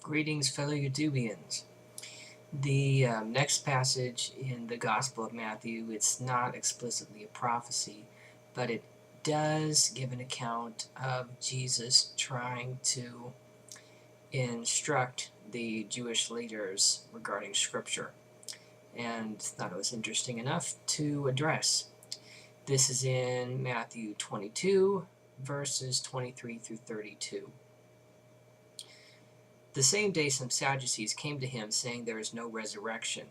Greetings, fellow YouTubians. The next passage in the Gospel of Matthew, it's not explicitly a prophecy, but it does give an account of Jesus trying to instruct the Jewish leaders regarding Scripture, and thought it was interesting enough to address. This is in Matthew 22, verses 23 through 32. The same day some Sadducees came to him, saying there is no resurrection.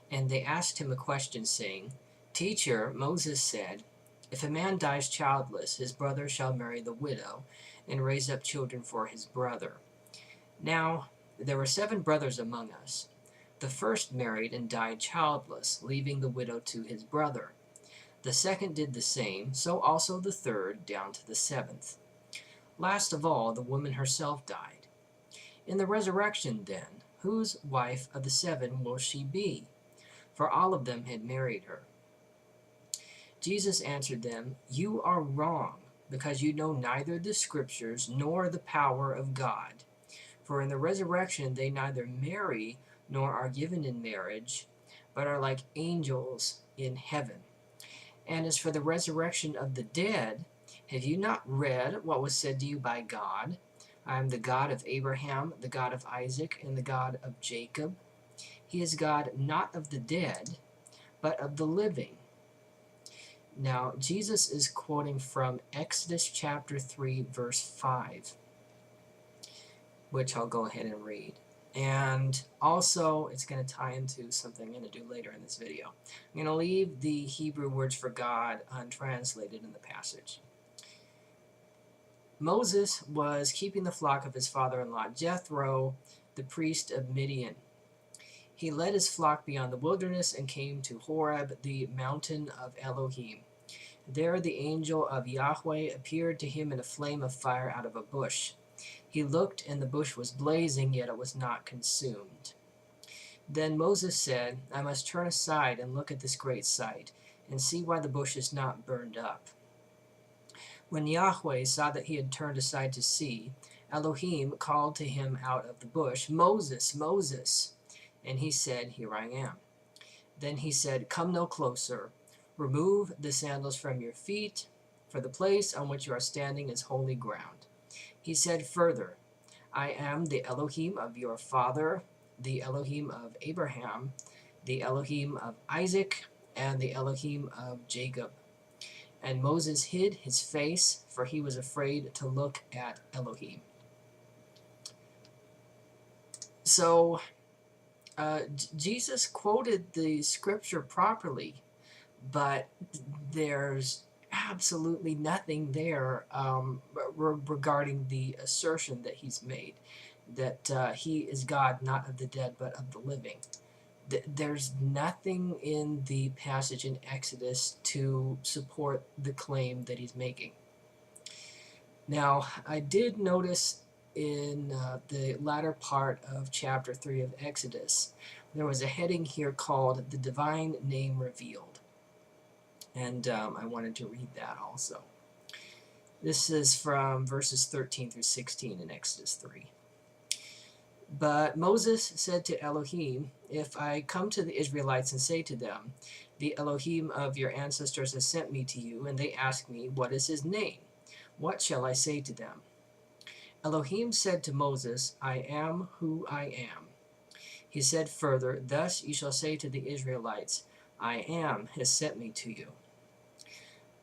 And they asked him a question, saying, Teacher, Moses said, if a man dies childless, his brother shall marry the widow, and raise up children for his brother. Now there were 7 brothers among us. The first married and died childless, leaving the widow to his brother. The second did the same, so also the third, down to the 7th. Last of all, the woman herself died. In the resurrection, then, whose wife of the 7 will she be? For all of them had married her. Jesus answered them, You are wrong, because you know neither the Scriptures nor the power of God. For in the resurrection they neither marry nor are given in marriage, but are like angels in heaven. And as for the resurrection of the dead, have you not read what was said to you by God? I am the God of Abraham, the God of Isaac, and the God of Jacob. He is God not of the dead, but of the living. Now, Jesus is quoting from Exodus chapter 3, verse 5, which I'll go ahead and read. And also, it's going to tie into something I'm going to do later in this video. I'm going to leave the Hebrew words for God untranslated in the passage. Moses was keeping the flock of his father-in-law Jethro, the priest of Midian. He led his flock beyond the wilderness and came to Horeb, the mountain of Elohim. There the angel of Yahweh appeared to him in a flame of fire out of a bush. He looked, and the bush was blazing, yet it was not consumed. Then Moses said, I must turn aside and look at this great sight, and see why the bush is not burned up. When Yahweh saw that he had turned aside to see, Elohim called to him out of the bush, Moses, Moses. And he said, Here I am. Then he said, Come no closer. Remove the sandals from your feet, for the place on which you are standing is holy ground. He said further, I am the Elohim of your father, the Elohim of Abraham, the Elohim of Isaac, and the Elohim of Jacob. And Moses hid his face, for he was afraid to look at Elohim. So, Jesus quoted the scripture properly, but there's absolutely nothing there regarding the assertion that he's made, that he is God not of the dead but of the living. There's nothing in the passage in Exodus to support the claim that he's making. Now, I did notice in the latter part of chapter 3 of Exodus, there was a heading here called The Divine Name Revealed. And I wanted to read that also. This is from verses 13 through 16 in Exodus 3. But Moses said to Elohim, If I come to the Israelites and say to them, The Elohim of your ancestors has sent me to you, and they ask me, What is his name? What shall I say to them? Elohim said to Moses, I am who I am. He said further, Thus you shall say to the Israelites, I am has sent me to you.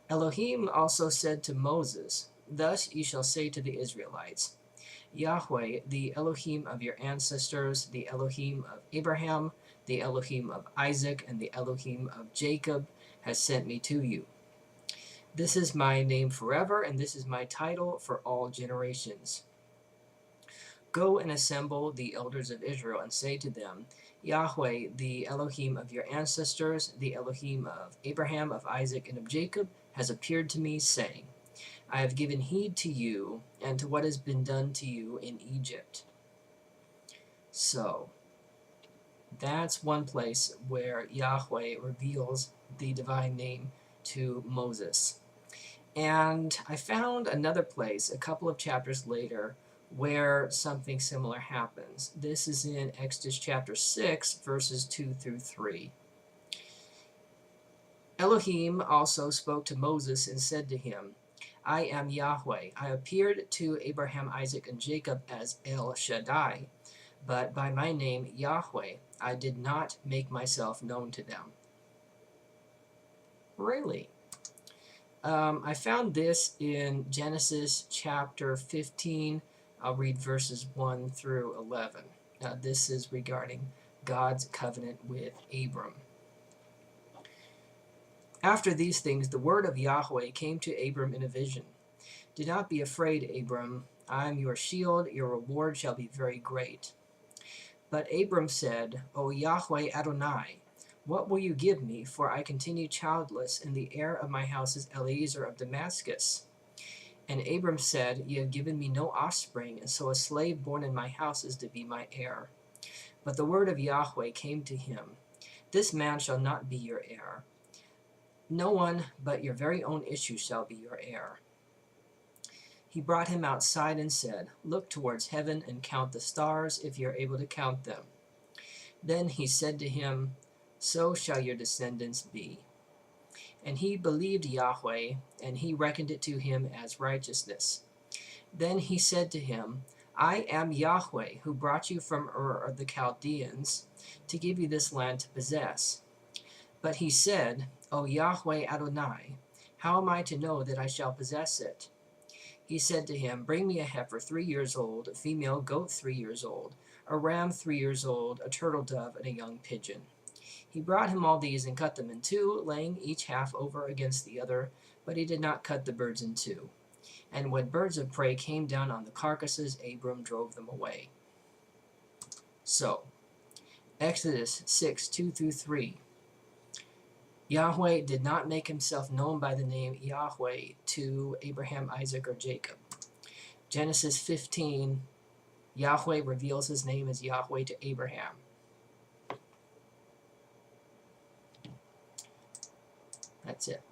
Elohim also said to Moses, Thus you shall say to the Israelites, Yahweh, the Elohim of your ancestors, the Elohim of Abraham, the Elohim of Isaac, and the Elohim of Jacob, has sent me to you. This is my name forever, and this is my title for all generations. Go and assemble the elders of Israel, and say to them, Yahweh, the Elohim of your ancestors, the Elohim of Abraham, of Isaac, and of Jacob, has appeared to me, saying, I have given heed to you and to what has been done to you in Egypt. So, that's one place where Yahweh reveals the divine name to Moses. And I found another place a couple of chapters later where something similar happens. This is in Exodus chapter 6, verses 2 through 3. Elohim also spoke to Moses and said to him, I am Yahweh. I appeared to Abraham, Isaac, and Jacob as El Shaddai, but by my name Yahweh I did not make myself known to them. Really? I found this in Genesis chapter 15. I'll read verses 1 through 11. This is regarding God's covenant with Abram. After these things, the word of Yahweh came to Abram in a vision. Do not be afraid, Abram. I am your shield. Your reward shall be very great. But Abram said, O Yahweh Adonai, what will you give me? For I continue childless, and the heir of my house is Eliezer of Damascus. And Abram said, You have given me no offspring, and so a slave born in my house is to be my heir. But the word of Yahweh came to him, This man shall not be your heir. No one but your very own issue shall be your heir. He brought him outside and said, Look towards heaven and count the stars, if you are able to count them. Then he said to him, So shall your descendants be. And he believed Yahweh, and he reckoned it to him as righteousness. Then he said to him, I am Yahweh, who brought you from Ur of the Chaldeans, to give you this land to possess. But he said, O Yahweh Adonai, how am I to know that I shall possess it? He said to him, Bring me a heifer 3 years old, a female goat 3 years old, a ram 3 years old, a turtle dove, and a young pigeon. He brought him all these and cut them in two, laying each half over against the other, but he did not cut the birds in two. And when birds of prey came down on the carcasses, Abram drove them away. So, Exodus 6, 2 through 3. Yahweh did not make himself known by the name Yahweh to Abraham, Isaac, or Jacob. Genesis 15, Yahweh reveals his name as Yahweh to Abraham. That's it.